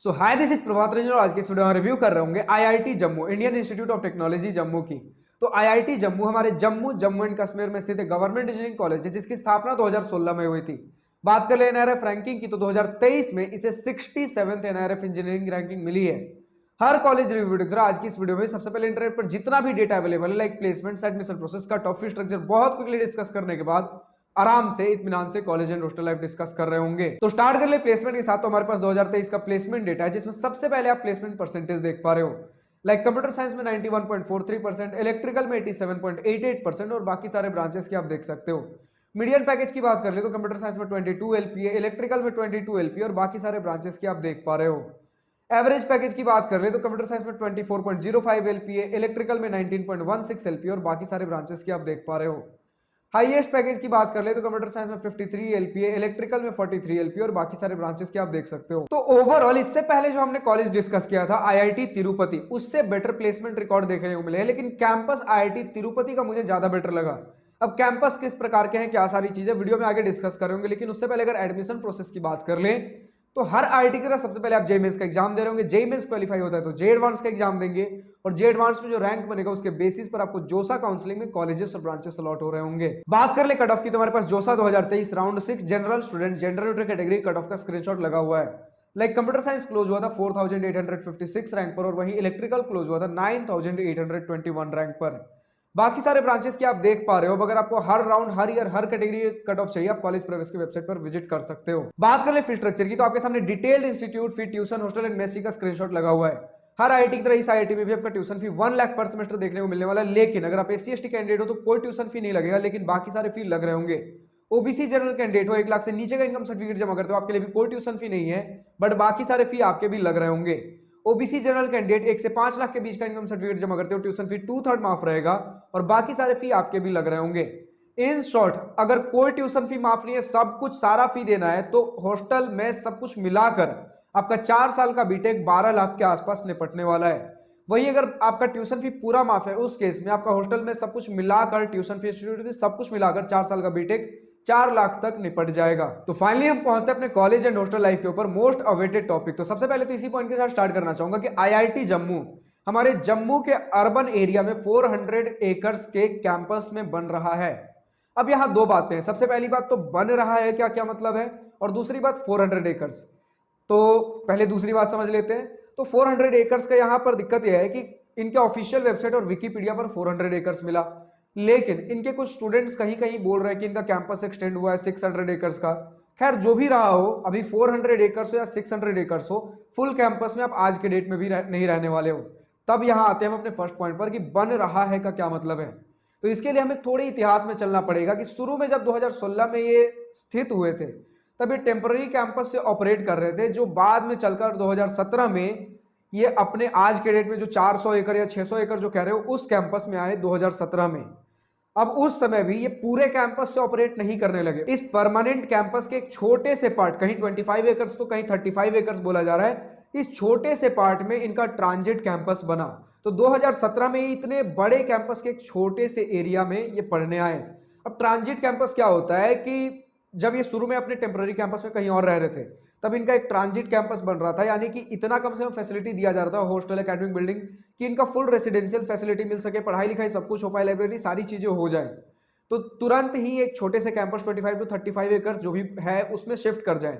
So hi this is Prabhat Ranjan और आज के इस वीडियो में रिव्यू कर रहे होंगे IIT Jammu Indian institute of technology Jammu की। तो आईआईटी जम्मू हमारे जम्मू एंड कश्मीर में स्थित एक गवर्नमेंट इंजीनियरिंग कॉलेज है जिसकी स्थापना 2016 में हुई थी। बात कर ले एनआरएफ रैंकिंग की तो 2023 में इसे 67th एनआरएफ इंजीनियरिंग रैंकिंग मिली है। हर कॉलेज रिव्यू की तरह आज की इस वीडियो में सबसे पहले इंटरनेट पर जितना भी डेटा अवेलेबल है लाइक प्लेसमेंट एडमिशन प्रोसेस का टॉप फी स्ट्रक्चर बहुत क्विकली डिस्कस करने के बाद आराम से इत्मीनान से college and hostel life discuss कर रहे होंगे। तो स्टार्ट कर ले प्लेसमेंट के साथ। तो हमारे पास 2023 का प्लेसमेंट डेटा है जिसमें सबसे पहले आप प्लेसमेंट परसेंटेज देख पा रहे हो। लाइक कंप्यूटर साइंस में 91.43%, इलेक्ट्रिकल में 87.88% और बाकी सारे ब्रांचेस की आप देख सकते हो। मीडियन पैकेज की बात कर ले तो कंप्यूटर साइंस में 22 एलपीए, इलेक्ट्रिकल में 22 एलपीए और बाकी सारे ब्रांचेस की आप देख पा रहे हो। एवरेज पैकेज की बात कर ले तो कंप्यूटर साइंस में 24.05 एलपीए, इलेक्ट्रिकल में 19.16 एलपीए और बाकी सारे ब्रांचेस की आप देख पा रहे हो। हाईएस्ट पैकेज की बात कर ले तो कंप्यूटर साइंस में 53 एलपीए, इलेक्ट्रिकल में 43 एलपीए और बाकी सारे ब्रांचेस की आप देख सकते हो। तो ओवरऑल इससे पहले जो हमने कॉलेज डिस्कस किया था आईआईटी तिरुपति, उससे बेटर प्लेसमेंट रिकॉर्ड देखने को मिले, लेकिन कैंपस आईआईटी तिरुपति का मुझे ज्यादा बेटर लगा। अब कैंपस किस प्रकार के हैं, क्या सारी चीजें वीडियो में आगे डिस्कस करेंगे, लेकिन उससे पहले अगर एडमिशन प्रोसेस की बात कर ले तो हर आईआईटी की तरह सबसे पहले आप जेई मेंस का एग्जाम दे रहे होंगे। जेई मेंस क्वालिफाई होता है तो जेई एडवांस का एग्जाम देंगे और जेई एडवांस में जो रैंक बनेगा उसके बेसिस पर आपको जोसा काउंसलिंग में कॉलेजेस और ब्रांचेस अलॉट हो रहे होंगे। बात कर ले कट ऑफ की तो हमारे पास जोसा 2023 round 6 general student gender neutral category cut off का स्क्रीनशॉट लगा हुआ है। लाइक कंप्यूटर साइंस क्लोज हुआ था 4856 रैंक पर और वहीं इलेक्ट्रिकल क्लोज हुआ था 9821 रैंक पर। बाकी सारे ब्रांचेस की आप देख पा रहे हो। अगर आपको हर राउंड हर ईयर हर कैटेगरी कट ऑफ चाहिए आप कॉलेज प्रवेश की वेबसाइट पर विजिट कर सकते हो। बात कर ले फी स्ट्रक्चर की तो आपके सामने detailed institute fee, tuition, hostel and mess fee का स्क्रीनशॉट लगा हुआ है। हर आईआईटी की तरह इस आईआईटी में भी आपका ट्यूशन फी 1 लाख पर सेमेस्टर देखने को मिलने वाला है, लेकिन अगर आप एससी एसटी कैंडिडेट हो तो कोई ट्यूशन फी नहीं लगेगा, लेकिन बाकी सारे फी लग रहे होंगे। ओबीसी जनरल कैंडिडेट हो 1 लाख से नीचे का इनकम सर्टिफिकेट जमा करते हो आपके लिए भी कोई ट्यूशन फी नहीं है, बट बाकी सारे फी आपके भी लग रहे होंगे। ओबीसी जनरल कैंडिडेट 1 से 5 लाख के बीच का इनकम सर्टिफिकेट जमा करते हो ट्यूशन फी 2/3 माफ रहेगा और बाकी सारे फी आपके भी लग रहे होंगे। इन शॉर्ट अगर कोई ट्यूशन फी माफ नहीं है, सब कुछ सारा फी देना है तो हॉस्टल में सब कुछ मिलाकर आपका 4 साल का बीटेक 12 लाख के आसपास निपटने वाला है। वही अगर आपका ट्यूशन फी पूरा माफ है उस केस में आपका हॉस्टल में सब कुछ मिलाकर ट्यूशन फी, इंस्टीट्यूट फी सब कुछ मिलाकर 4 साल का बीटेक 4 लाख तक निपट जाएगा। तो फाइनली हम पहुंचते हैं अपने कॉलेज एंड हॉस्टल लाइफ के ऊपर मोस्ट अवेटेड टॉपिक। तो सबसे पहले तो इसी पॉइंट के साथ स्टार्ट करना चाहूंगा कि आईआईटी जम्मू हमारे जम्मू के अर्बन एरिया में 400 एकर्स के कैंपस में बन रहा है। अब यहां दो बातें हैं। सबसे पहली बात तो बन रहा है क्या क्या मतलब है, और दूसरी बात 400 एकर्स। तो पहले दूसरी बात समझ लेते हैं। तो 400 एकर्स का यहां पर दिक्कत यह है कि इनके ऑफिशियल वेबसाइट और विकीपीडिया पर 400 एकर्स मिला, लेकिन इनके कुछ स्टूडेंट्स कहीं कहीं बोल रहे हैं कि इनका कैंपस एक्सटेंड हुआ है 600 एकर्स का। खैर जो भी रहा हो, अभी 400 एकर्स हो या 600 एकर्स हो, फुल कैंपस में आप आज के डेट में भी नहीं रहने वाले हो। तब यहां आते हैं हम अपने फर्स्ट पॉइंट पर कि बन रहा है का क्या मतलब है। तो इसके लिए हमें थोड़े इतिहास में चलना पड़ेगा कि शुरू में जब 2016 में ये स्थित हुए थे तब ये टेम्पररी कैंपस से ऑपरेट कर रहे थे, जो बाद में चलकर 2017 में ये अपने आज के डेट में जो 400 एकड़ या 600 एकड़ जो कह रहे हो उस कैंपस में आए 2017 में। अब उस समय भी ये पूरे कैंपस से ऑपरेट नहीं करने लगे। इस परमानेंट कैंपस के एक छोटे से पार्ट, कहीं 25 एकर्स तो कहीं 35 एकर्स बोला जा रहा है, इस छोटे से पार्ट में इनका ट्रांजिट कैंपस बना। तो 2017 में इतने बड़े कैंपस के एक छोटे से एरिया में ये पढ़ने आए। अब ट्रांजिट कैंपस क्या होता है कि जब ये शुरू में अपने टेम्पररी कैंपस में कहीं और रह रहे थे तब इनका एक ट्रांजिट कैंपस बन रहा था, यानी कि इतना कम से कम फैसिलिटी दिया जा रहा था, हॉस्टल, एकेडमिक बिल्डिंग, कि इनका फुल रेसिडेंशियल फैसिलिटी मिल सके, पढ़ाई लिखाई सब कुछ हो पाए, लाइब्रेरी सारी चीजें हो जाए। तो तुरंत ही एक छोटे से कैंपस 25 टू 35 एकर्स जो भी है उसमें शिफ्ट कर जाए।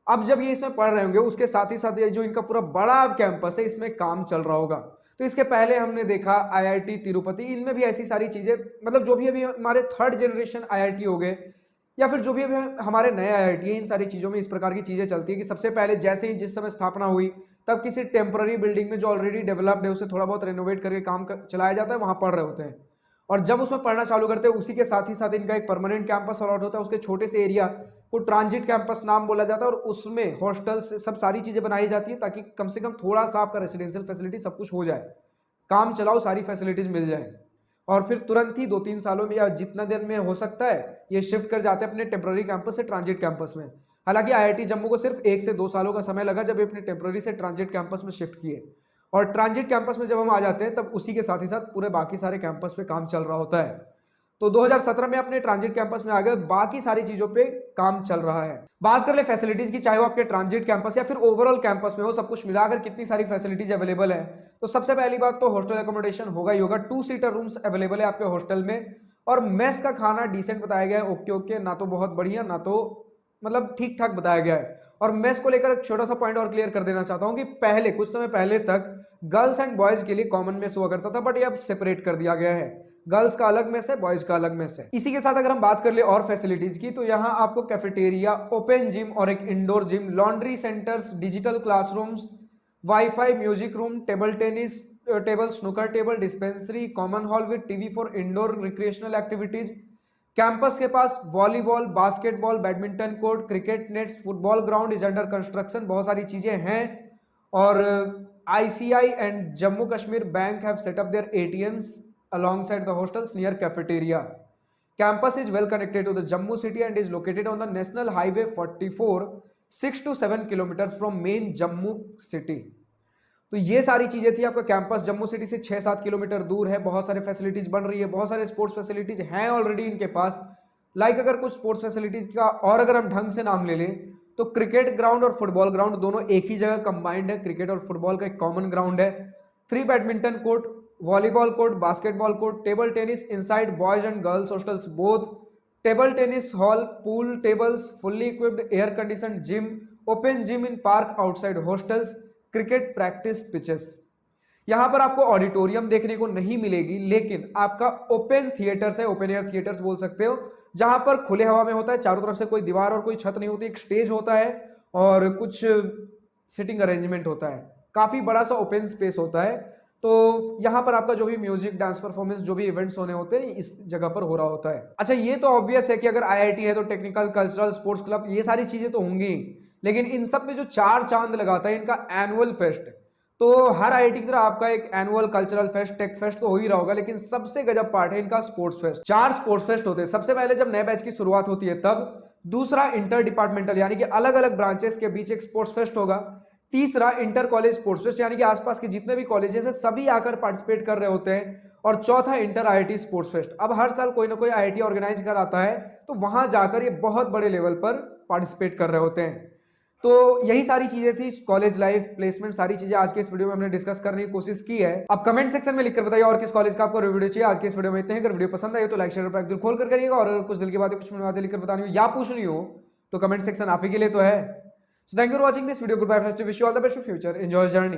अब जब ये इसमें पढ़ रहे होंगे उसके साथ ही साथ ये जो इनका पूरा बड़ा कैंपस है इसमें काम चल रहा होगा। तो इसके पहले हमने देखा आईआईटी तिरुपति, इनमें भी ऐसी सारी चीजें, मतलब जो भी अभी हमारे थर्ड जनरेशन आईआईटी हो गए या फिर जो भी अभी हमारे नए आईआईटी है, इन सारी चीजों में इस प्रकार की चीजें चलती है कि सबसे पहले जैसे ही जिस समय स्थापना हुई तब किसी टेम्पररी बिल्डिंग में जो ऑलरेडी डेवलप्ड है उसे थोड़ा बहुत रेनोवेट करके चलाया जाता है, वहां पढ़ रहे होते हैं। और जब उसमें पढ़ना चालू करते हैं उसी के साथ ही साथ इनका एक परमानेंट कैंपस अलॉट होता है, उसके छोटे से एरिया को ट्रांजिट कैंपस नाम बोला जाता है और उसमें हॉस्टल्स सब सारी चीजें बनाई जाती है ताकि कम से कम थोड़ा सा आपका रेसिडेंशियल फैसिलिटी सब कुछ हो जाए, काम चलाओ सारी फैसिलिटीज मिल जाए। और फिर तुरंत ही 2-3 सालों में या जितना दिन में हो सकता है ये शिफ्ट कर जाते हैं अपने टेम्पररी कैंपस से ट्रांजिट कैंपस में। हालांकि आईआईटी जम्मू को सिर्फ 1 से 2 सालों का समय लगा जब ये अपने टेम्पररी से ट्रांजिट कैंपस में शिफ्ट किए। और ट्रांजिट कैंपस में जब हम आ जाते हैं तब उसी के साथ ही साथ पूरे बाकी सारे कैंपस पे काम चल रहा होता है। तो 2017 में अपने ट्रांजिट कैंपस में आ गए, बाकी सारी चीजों पे काम चल रहा है। बात कर ले फैसिलिटीज की, चाहे वो आपके ट्रांजिट कैंपस या फिर ओवरऑल कैंपस में हो, सब कुछ मिलाकर कितनी सारी फैसिलिटीज अवेलेबल है। तो सबसे पहली बात तो हॉस्टल अकोमोडेशन होगा ही होगा। 2 सीटर रूम्स अवेलेबल है आपके हॉस्टल में, और मेस का खाना डिसेंट बताया गया है, ओके ओके, ना तो बहुत बढ़िया ना तो मतलब ठीक ठाक बताया गया है। और मेस को लेकर एक छोटा सा पॉइंट और क्लियर कर देना चाहता हूं कि पहले कुछ समय पहले तक गर्ल्स एंड बॉयज के लिए कॉमन मेस हुआ करता था, बट ये अब सेपरेट कर दिया गया है। गर्ल्स का अलग मेस है, बॉयज का अलग मेस है। इसी के साथ अगर हम बात कर ले और फैसिलिटीज की, तो यहाँ आपको कैफेटेरिया, ओपन जिम और एक indoor gym, laundry centres, digital classrooms, WiFi, music room, table tennis table, snooker table, dispensary, common hall with TV for indoor recreational activities, campus के पास volleyball, basketball, badminton court, cricket nets, football ground is under construction, बहुत सारी चीजें हैं। और ICI and Jammu Kashmir bank have set up there ATMs alongside the hostels near cafeteria. Campus is well connected to the Jammu city and is located on the National Highway 44, 6 to 7 kilometers from main Jammu city. तो ये सारी चीजें थी। आपका campus Jammu city से 6-7 kilometre दूर है। बहुत सारे फैसिलिटीज बन रही है, बहुत सारे स्पोर्ट्स फैसिलिटीज हैं ऑलरेडी इनके पास। लाइक अगर कुछ स्पोर्ट्स फैसिलिटीज का और अगर हम ढंग से नाम ले लें, तो क्रिकेट ग्राउंड और फुटबॉल ग्राउंड दोनों एक ही जगह कंबाइंड है। क्रिकेट और फुटबॉल का एक कॉमन ग्राउंड है। 3 badminton court, volleyball court, basketball court, table tennis inside boys and girls hostels both, table tennis hall, pool tables, fully equipped air conditioned gym, open gym in park outside hostels, cricket practice pitches. यहां पर आपको auditorium देखने को नहीं मिलेगी, लेकिन आपका open theatres है, ओपन एयर थिएटर्स बोल सकते हो, जहां पर खुले हवा में होता है। चारों तरफ से कोई दीवार और कोई छत नहीं होती, एक स्टेज होता है और कुछ सिटिंग अरेंजमेंट होता है। काफी बड़ा सा ओपन स्पेस होता है। तो यहां पर आपका जो भी म्यूजिक, डांस परफॉर्मेंस, जो भी इवेंट्स होने होते हैं, इस जगह पर हो रहा होता है। अच्छा, ये तो ऑब्वियस है कि अगर आईआईटी है तो टेक्निकल, कल्चरल, स्पोर्ट्स क्लब, ये सारी चीजें तो होंगी, लेकिन इन सब में जो 4 चांद लगाता है इनका एनुअल फेस्ट। तो हर आईआईटी की तरह आपका एक annual cultural fest, tech fest तो हो ही रहा होगा, लेकिन सबसे गजब पार्ट है इनका स्पोर्ट्स फेस्ट। 4 स्पोर्ट्स फेस्ट होते हैं। सबसे पहले जब नए बैच की शुरुआत होती है तब, दूसरा इंटर डिपार्टमेंटल यानी कि अलग अलग ब्रांचेस के बीच एक स्पोर्ट्स फेस्ट होगा, तीसरा इंटर कॉलेज स्पोर्ट्स फेस्ट यानी कि आसपास के जितने भी कॉलेजेस हैं सभी आकर पार्टिसिपेट कर रहे होते हैं, और चौथा इंटर आईआईटी स्पोर्ट्स फेस्ट। अब हर साल कोई ना कोई आईआईटी ऑर्गेनाइज कराता है, तो वहां जाकर ये बहुत बड़े लेवल पर पार्टिसिपेट कर रहे होते हैं। तो यही सारी चीजें थी, कॉलेज लाइफ, प्लेसमेंट, सारी चीजें आज के इस वीडियो में हमने डिस्कस करने की कोशिश की है। अब कमेंट सेक्शन में लिखकर बताइए और किस कॉलेज का आपको वीडियो चाहिए। आज के इस वीडियो में इतने हैं। अगर वीडियो पसंद आए तो लाइक शेयर दिल खोल कर करिएगा, और अगर कुछ दिल की बातें, कुछ बातें लिखकर बतानी हो या पूछनी हो तो कमेंट सेक्शन आप ही के लिए तो है। So thank you for watching this video. Goodbye. Wish you all the best for future. Enjoy your journey.